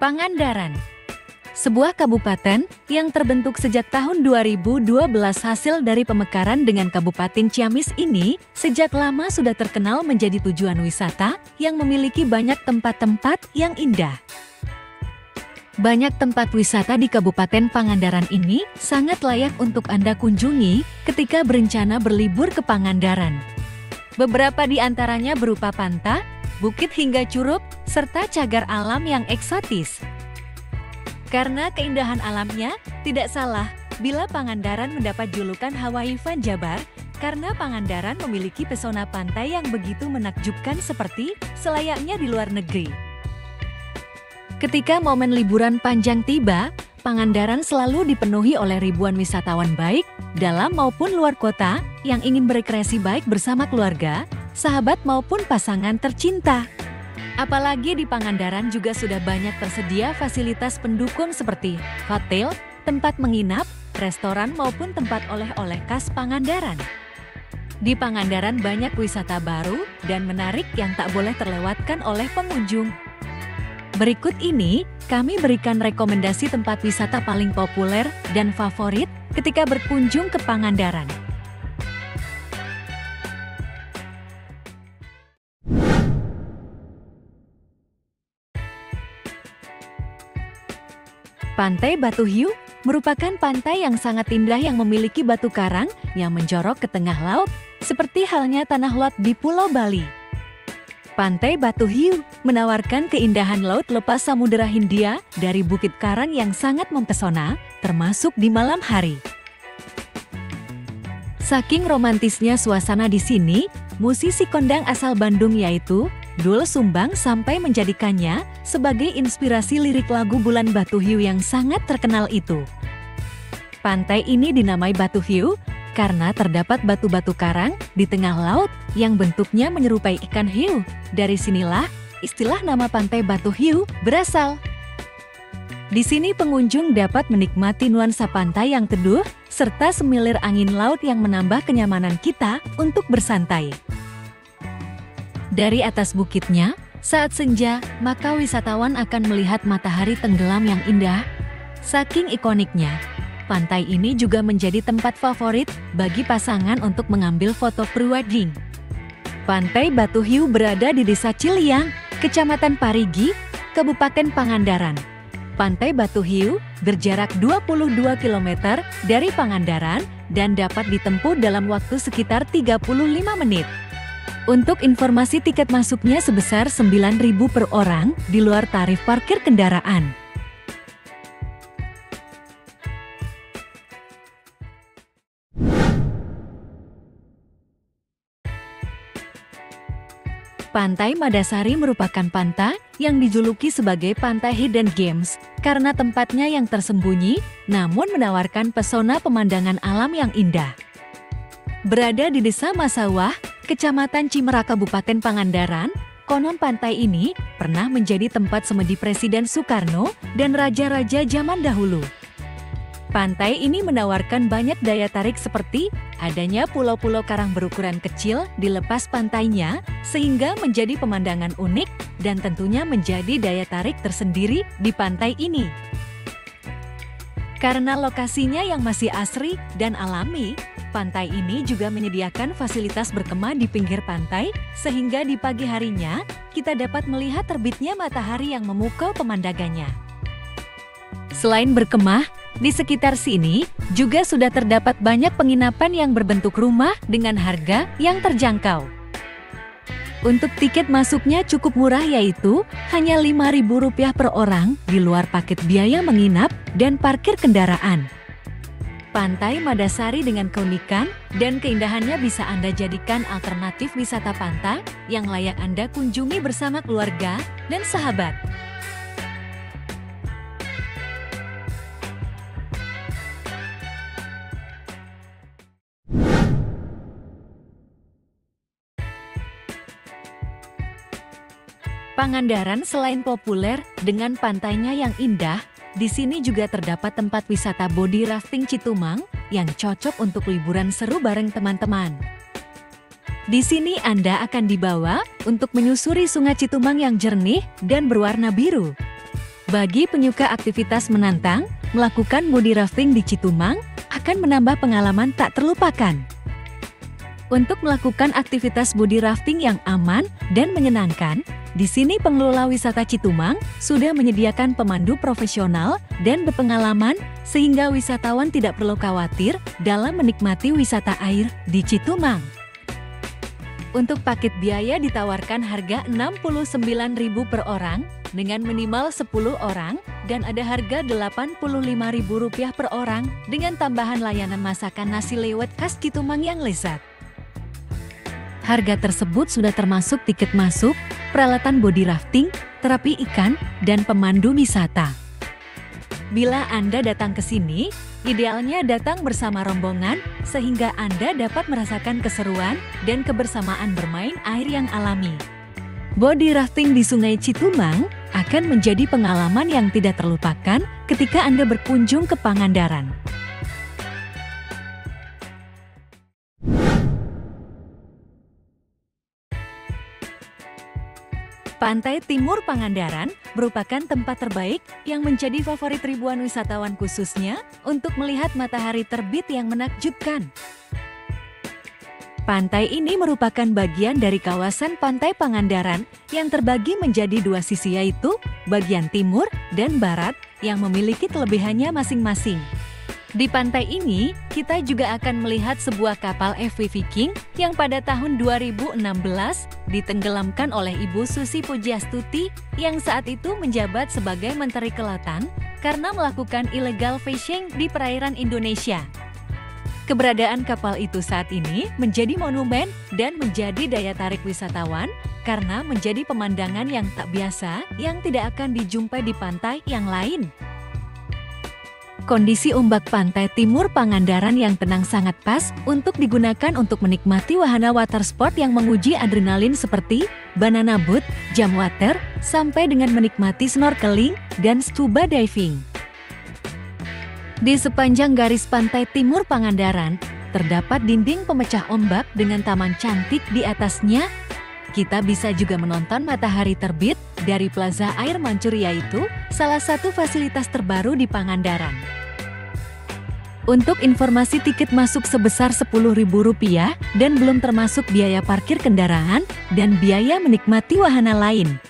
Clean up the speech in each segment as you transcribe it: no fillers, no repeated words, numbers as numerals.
Pangandaran, sebuah kabupaten yang terbentuk sejak tahun 2012 hasil dari pemekaran dengan Kabupaten Ciamis ini, sejak lama sudah terkenal menjadi tujuan wisata yang memiliki banyak tempat-tempat yang indah. Banyak tempat wisata di Kabupaten Pangandaran ini sangat layak untuk Anda kunjungi ketika berencana berlibur ke Pangandaran. Beberapa di antaranya berupa pantai, bukit hingga curug, serta cagar alam yang eksotis. Karena keindahan alamnya, tidak salah bila Pangandaran mendapat julukan Hawaii Van Jabar, karena Pangandaran memiliki pesona pantai yang begitu menakjubkan seperti selayaknya di luar negeri. Ketika momen liburan panjang tiba, Pangandaran selalu dipenuhi oleh ribuan wisatawan baik dalam maupun luar kota yang ingin berekreasi baik bersama keluarga, sahabat maupun pasangan tercinta. Apalagi di Pangandaran juga sudah banyak tersedia fasilitas pendukung seperti hotel, tempat menginap, restoran maupun tempat oleh-oleh khas Pangandaran. Di Pangandaran banyak wisata baru dan menarik yang tak boleh terlewatkan oleh pengunjung. Berikut ini, kami berikan rekomendasi tempat wisata paling populer dan favorit ketika berkunjung ke Pangandaran. Pantai Batu Hiu merupakan pantai yang sangat indah yang memiliki batu karang yang menjorok ke tengah laut, seperti halnya tanah lot di Pulau Bali. Pantai Batu Hiu menawarkan keindahan laut lepas Samudera Hindia dari bukit karang yang sangat mempesona, termasuk di malam hari. Saking romantisnya suasana di sini, musisi kondang asal Bandung yaitu Doel Sumbang sampai menjadikannya sebagai inspirasi lirik lagu Bulan Batu Hiu yang sangat terkenal itu. Pantai ini dinamai Batu Hiu karena terdapat batu-batu karang di tengah laut yang bentuknya menyerupai ikan hiu. Dari sinilah istilah nama Pantai Batu Hiu berasal. Di sini pengunjung dapat menikmati nuansa pantai yang teduh serta semilir angin laut yang menambah kenyamanan kita untuk bersantai. Dari atas bukitnya, saat senja, maka wisatawan akan melihat matahari tenggelam yang indah. Saking ikoniknya, pantai ini juga menjadi tempat favorit bagi pasangan untuk mengambil foto pre-wedding. Pantai Batu Hiu berada di Desa Ciliang, Kecamatan Parigi, Kabupaten Pangandaran. Pantai Batu Hiu berjarak 22 km dari Pangandaran dan dapat ditempuh dalam waktu sekitar 35 menit. Untuk informasi tiket masuknya sebesar Rp9.000 per orang di luar tarif parkir kendaraan. Pantai Madasari merupakan pantai yang dijuluki sebagai Pantai Hidden Gems karena tempatnya yang tersembunyi namun menawarkan pesona pemandangan alam yang indah. Berada di Desa Masawah, Kecamatan Cimera, Kabupaten Pangandaran, konon pantai ini pernah menjadi tempat semedi Presiden Soekarno dan raja-raja zaman dahulu. Pantai ini menawarkan banyak daya tarik seperti adanya pulau-pulau karang berukuran kecil di lepas pantainya sehingga menjadi pemandangan unik dan tentunya menjadi daya tarik tersendiri di pantai ini. Karena lokasinya yang masih asri dan alami, pantai ini juga menyediakan fasilitas berkemah di pinggir pantai, sehingga di pagi harinya kita dapat melihat terbitnya matahari yang memukau pemandangannya. Selain berkemah, di sekitar sini juga sudah terdapat banyak penginapan yang berbentuk rumah dengan harga yang terjangkau. Untuk tiket masuknya cukup murah yaitu hanya Rp5.000 per orang di luar paket biaya menginap dan parkir kendaraan. Pantai Madasari dengan keunikan dan keindahannya bisa Anda jadikan alternatif wisata pantai yang layak Anda kunjungi bersama keluarga dan sahabat. Pangandaran selain populer dengan pantainya yang indah, di sini juga terdapat tempat wisata body rafting Citumang yang cocok untuk liburan seru bareng teman-teman. Di sini Anda akan dibawa untuk menyusuri Sungai Citumang yang jernih dan berwarna biru. Bagi penyuka aktivitas menantang, melakukan body rafting di Citumang akan menambah pengalaman tak terlupakan. Untuk melakukan aktivitas body rafting yang aman dan menyenangkan, di sini pengelola wisata Citumang sudah menyediakan pemandu profesional dan berpengalaman sehingga wisatawan tidak perlu khawatir dalam menikmati wisata air di Citumang. Untuk paket biaya ditawarkan harga Rp69.000 per orang dengan minimal 10 orang dan ada harga Rp85.000 per orang dengan tambahan layanan masakan nasi lewat khas Citumang yang lezat. Harga tersebut sudah termasuk tiket masuk, peralatan body rafting, terapi ikan, dan pemandu wisata. Bila Anda datang ke sini, idealnya datang bersama rombongan sehingga Anda dapat merasakan keseruan dan kebersamaan bermain air yang alami. Body rafting di Sungai Citumang akan menjadi pengalaman yang tidak terlupakan ketika Anda berkunjung ke Pangandaran. Pantai Timur Pangandaran merupakan tempat terbaik yang menjadi favorit ribuan wisatawan khususnya untuk melihat matahari terbit yang menakjubkan. Pantai ini merupakan bagian dari kawasan Pantai Pangandaran yang terbagi menjadi dua sisi yaitu bagian timur dan barat yang memiliki kelebihannya masing-masing. Di pantai ini, kita juga akan melihat sebuah kapal FV Viking yang pada tahun 2016 ditenggelamkan oleh Ibu Susi Pujiastuti yang saat itu menjabat sebagai Menteri Kelautan karena melakukan illegal fishing di perairan Indonesia. Keberadaan kapal itu saat ini menjadi monumen dan menjadi daya tarik wisatawan karena menjadi pemandangan yang tak biasa yang tidak akan dijumpai di pantai yang lain. Kondisi ombak pantai Timur Pangandaran yang tenang sangat pas untuk digunakan untuk menikmati wahana water sport yang menguji adrenalin seperti banana boat, jump water, sampai dengan menikmati snorkeling dan scuba diving. Di sepanjang garis pantai Timur Pangandaran, terdapat dinding pemecah ombak dengan taman cantik di atasnya. Kita bisa juga menonton matahari terbit dari Plaza Air Mancur yaitu salah satu fasilitas terbaru di Pangandaran. Untuk informasi tiket masuk sebesar Rp10.000 dan belum termasuk biaya parkir kendaraan dan biaya menikmati wahana lain.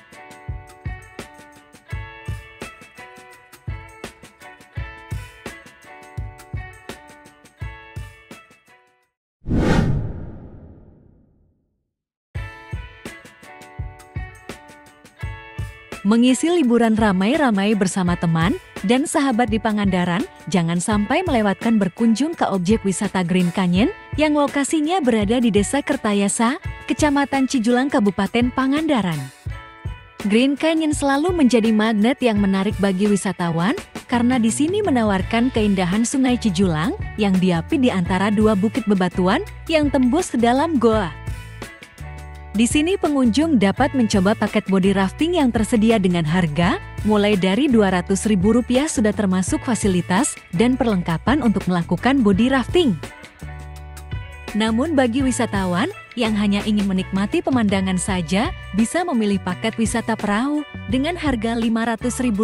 Mengisi liburan ramai-ramai bersama teman dan sahabat di Pangandaran, jangan sampai melewatkan berkunjung ke objek wisata Green Canyon yang lokasinya berada di Desa Kertayasa, Kecamatan Cijulang, Kabupaten Pangandaran. Green Canyon selalu menjadi magnet yang menarik bagi wisatawan karena di sini menawarkan keindahan Sungai Cijulang yang diapit di antara dua bukit bebatuan yang tembus ke dalam goa. Di sini pengunjung dapat mencoba paket body rafting yang tersedia dengan harga mulai dari Rp200.000 sudah termasuk fasilitas dan perlengkapan untuk melakukan body rafting. Namun bagi wisatawan yang hanya ingin menikmati pemandangan saja, bisa memilih paket wisata perahu dengan harga Rp500.000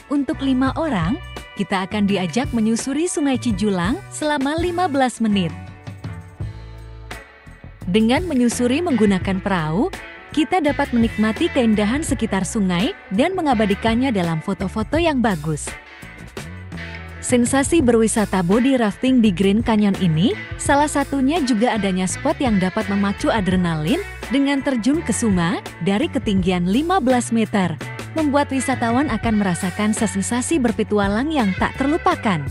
untuk 5 orang. Kita akan diajak menyusuri Sungai Cijulang selama 15 menit. Dengan menyusuri menggunakan perahu, kita dapat menikmati keindahan sekitar sungai dan mengabadikannya dalam foto-foto yang bagus. Sensasi berwisata body rafting di Green Canyon ini, salah satunya juga adanya spot yang dapat memacu adrenalin dengan terjun ke sungai dari ketinggian 15 meter, membuat wisatawan akan merasakan sensasi berpetualang yang tak terlupakan.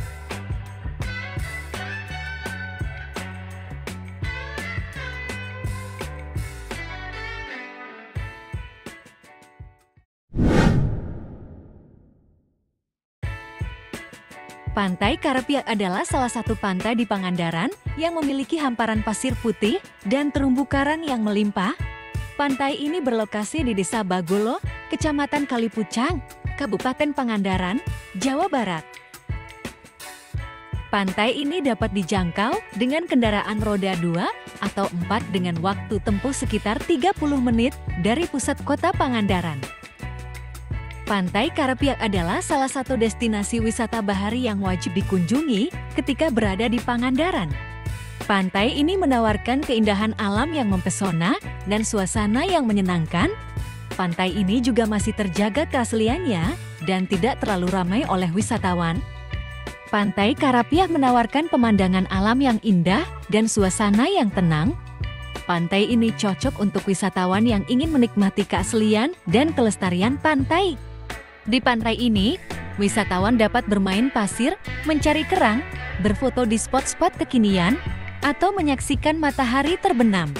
Pantai Karapiak adalah salah satu pantai di Pangandaran yang memiliki hamparan pasir putih dan terumbu karang yang melimpah. Pantai ini berlokasi di Desa Bagolo, Kecamatan Kalipucang, Kabupaten Pangandaran, Jawa Barat. Pantai ini dapat dijangkau dengan kendaraan roda 2 atau 4 dengan waktu tempuh sekitar 30 menit dari pusat kota Pangandaran. Pantai Karapiak adalah salah satu destinasi wisata bahari yang wajib dikunjungi ketika berada di Pangandaran. Pantai ini menawarkan keindahan alam yang mempesona dan suasana yang menyenangkan. Pantai ini juga masih terjaga keasliannya dan tidak terlalu ramai oleh wisatawan. Pantai Karapiak menawarkan pemandangan alam yang indah dan suasana yang tenang. Pantai ini cocok untuk wisatawan yang ingin menikmati keaslian dan kelestarian pantai. Di pantai ini, wisatawan dapat bermain pasir, mencari kerang, berfoto di spot-spot kekinian, atau menyaksikan matahari terbenam.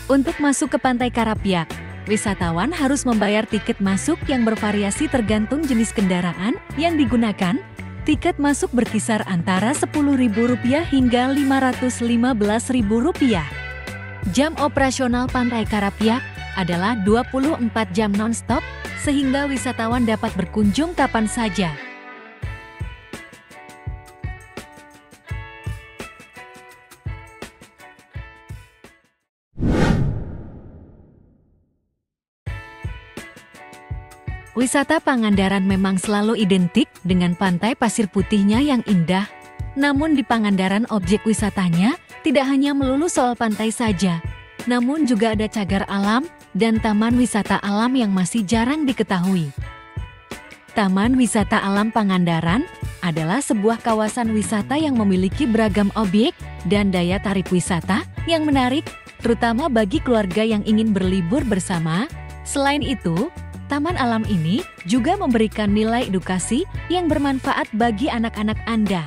Untuk masuk ke Pantai Karapiak, wisatawan harus membayar tiket masuk yang bervariasi tergantung jenis kendaraan yang digunakan. Tiket masuk berkisar antara Rp10.000 hingga Rp515.000. Jam operasional Pantai Karapiak adalah 24 jam non-stop, sehingga wisatawan dapat berkunjung kapan saja. Wisata Pangandaran memang selalu identik dengan pantai pasir putihnya yang indah. Namun di Pangandaran objek wisatanya tidak hanya melulu soal pantai saja, namun juga ada cagar alam dan taman wisata alam yang masih jarang diketahui. Taman Wisata Alam Pangandaran adalah sebuah kawasan wisata yang memiliki beragam objek dan daya tarik wisata yang menarik, terutama bagi keluarga yang ingin berlibur bersama. Selain itu, taman alam ini juga memberikan nilai edukasi yang bermanfaat bagi anak-anak Anda.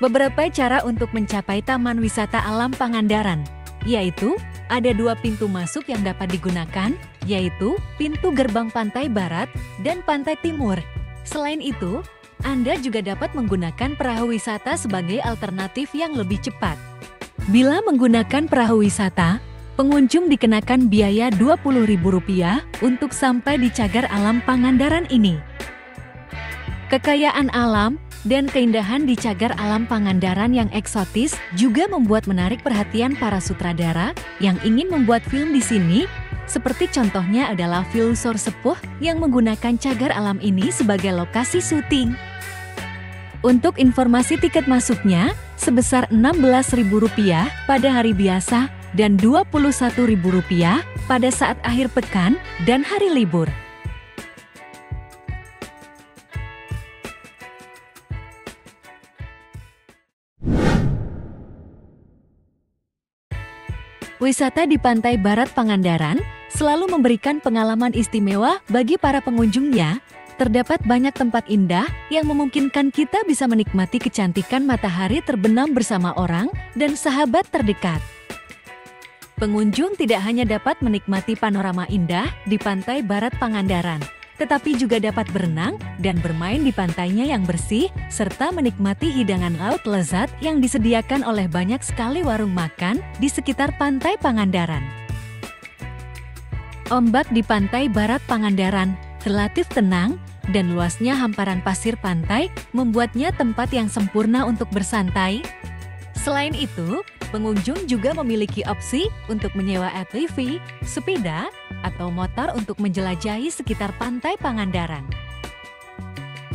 Beberapa cara untuk mencapai Taman Wisata Alam Pangandaran, yaitu ada 2 pintu masuk yang dapat digunakan, yaitu pintu gerbang Pantai Barat dan Pantai Timur. Selain itu, Anda juga dapat menggunakan perahu wisata sebagai alternatif yang lebih cepat. Bila menggunakan perahu wisata, pengunjung dikenakan biaya Rp20.000 untuk sampai di cagar alam Pangandaran ini. Kekayaan alam dan keindahan di cagar alam Pangandaran yang eksotis juga membuat menarik perhatian para sutradara yang ingin membuat film di sini, seperti contohnya adalah film Sorsepuh yang menggunakan cagar alam ini sebagai lokasi syuting. Untuk informasi tiket masuknya sebesar Rp16.000 pada hari biasa dan Rp21.000 pada saat akhir pekan dan hari libur. Wisata di Pantai Barat Pangandaran selalu memberikan pengalaman istimewa bagi para pengunjungnya. Terdapat banyak tempat indah yang memungkinkan kita bisa menikmati kecantikan matahari terbenam bersama orang dan sahabat terdekat. Pengunjung tidak hanya dapat menikmati panorama indah di Pantai Barat Pangandaran, tetapi juga dapat berenang dan bermain di pantainya yang bersih, serta menikmati hidangan laut lezat yang disediakan oleh banyak sekali warung makan di sekitar Pantai Pangandaran. Ombak di Pantai Barat Pangandaran relatif tenang dan luasnya hamparan pasir pantai membuatnya tempat yang sempurna untuk bersantai. Selain itu, pengunjung juga memiliki opsi untuk menyewa ATV, sepeda, atau motor untuk menjelajahi sekitar Pantai Pangandaran.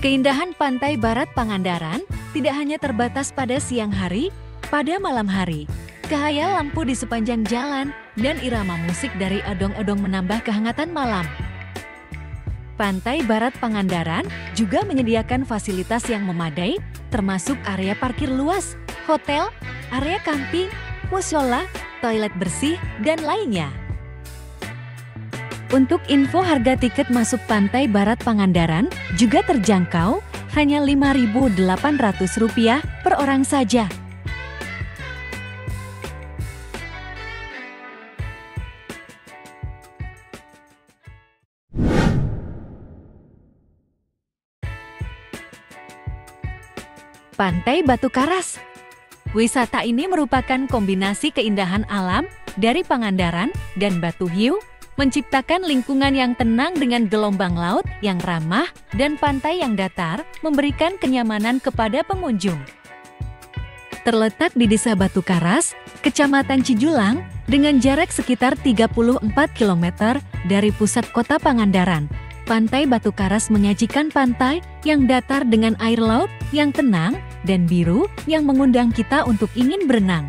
Keindahan Pantai Barat Pangandaran tidak hanya terbatas pada siang hari, pada malam hari. Cahaya lampu di sepanjang jalan dan irama musik dari odong-odong menambah kehangatan malam. Pantai Barat Pangandaran juga menyediakan fasilitas yang memadai, termasuk area parkir luas, hotel, area camping, musyola, toilet bersih, dan lainnya. Untuk info harga tiket masuk Pantai Barat Pangandaran juga terjangkau, hanya Rp5.800 per orang saja. Pantai Batu Karas. Wisata ini merupakan kombinasi keindahan alam dari Pangandaran dan Batu Hiu, menciptakan lingkungan yang tenang dengan gelombang laut yang ramah dan pantai yang datar, memberikan kenyamanan kepada pengunjung. Terletak di Desa Batu Karas, Kecamatan Cijulang, Dengan jarak sekitar 34 km dari pusat kota Pangandaran, Pantai Batu Karas menyajikan pantai yang datar dengan air laut yang tenang dan biru yang mengundang kita untuk ingin berenang.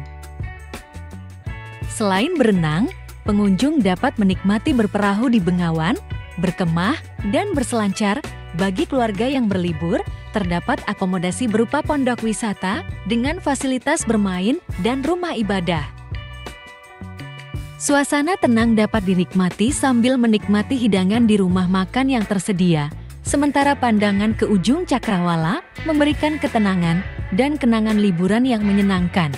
Selain berenang, pengunjung dapat menikmati berperahu di Bengawan, berkemah, dan berselancar. Bagi keluarga yang berlibur, terdapat akomodasi berupa pondok wisata dengan fasilitas bermain dan rumah ibadah. Suasana tenang dapat dinikmati sambil menikmati hidangan di rumah makan yang tersedia, sementara pandangan ke ujung cakrawala memberikan ketenangan dan kenangan liburan yang menyenangkan.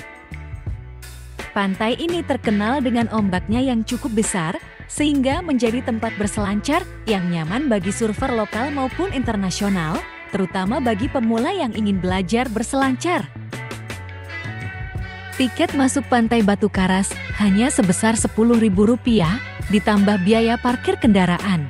Pantai ini terkenal dengan ombaknya yang cukup besar, sehingga menjadi tempat berselancar yang nyaman bagi surfer lokal maupun internasional, terutama bagi pemula yang ingin belajar berselancar. Tiket masuk Pantai Batu Karas hanya sebesar Rp10.000 ditambah biaya parkir kendaraan.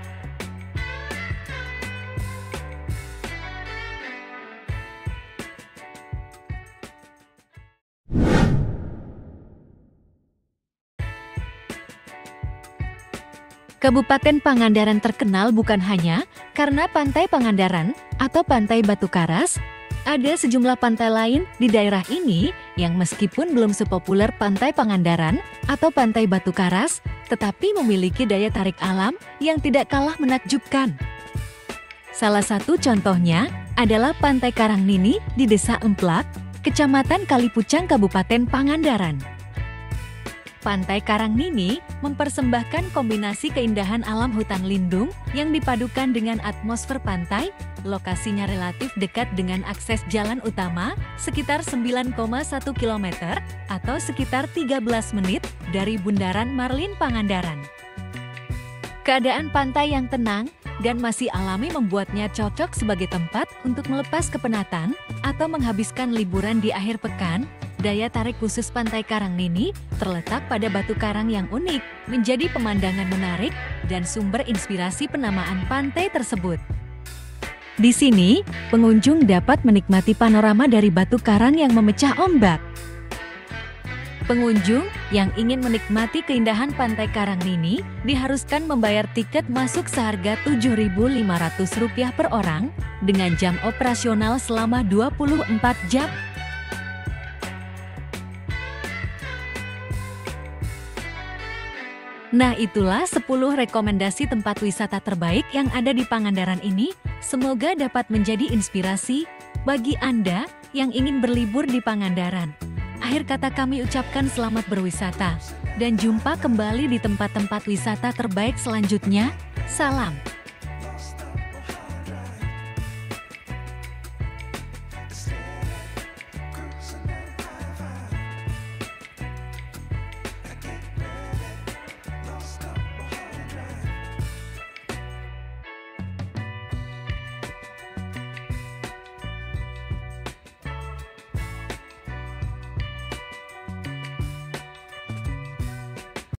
Kabupaten Pangandaran terkenal bukan hanya karena Pantai Pangandaran atau Pantai Batu Karas. Ada sejumlah pantai lain di daerah ini yang meskipun belum sepopuler Pantai Pangandaran atau Pantai Batu Karas, tetapi memiliki daya tarik alam yang tidak kalah menakjubkan. Salah satu contohnya adalah Pantai Karangnini di Desa Emplak, Kecamatan Kalipucang, Kabupaten Pangandaran. Pantai Karangnini mempersembahkan kombinasi keindahan alam hutan lindung yang dipadukan dengan atmosfer pantai. Lokasinya relatif dekat dengan akses jalan utama sekitar 9,1 km atau sekitar 13 menit dari Bundaran Marlin Pangandaran. Keadaan pantai yang tenang dan masih alami membuatnya cocok sebagai tempat untuk melepas kepenatan atau menghabiskan liburan di akhir pekan. Daya tarik khusus Pantai Karangnini terletak pada batu karang yang unik, menjadi pemandangan menarik dan sumber inspirasi penamaan pantai tersebut. Di sini, pengunjung dapat menikmati panorama dari batu karang yang memecah ombak. Pengunjung yang ingin menikmati keindahan Pantai Karangnini diharuskan membayar tiket masuk seharga Rp7.500 per orang dengan jam operasional selama 24 jam. Nah, itulah 10 rekomendasi tempat wisata terbaik yang ada di Pangandaran ini. Semoga dapat menjadi inspirasi bagi Anda yang ingin berlibur di Pangandaran. Akhir kata kami ucapkan selamat berwisata dan jumpa kembali di tempat-tempat wisata terbaik selanjutnya. Salam.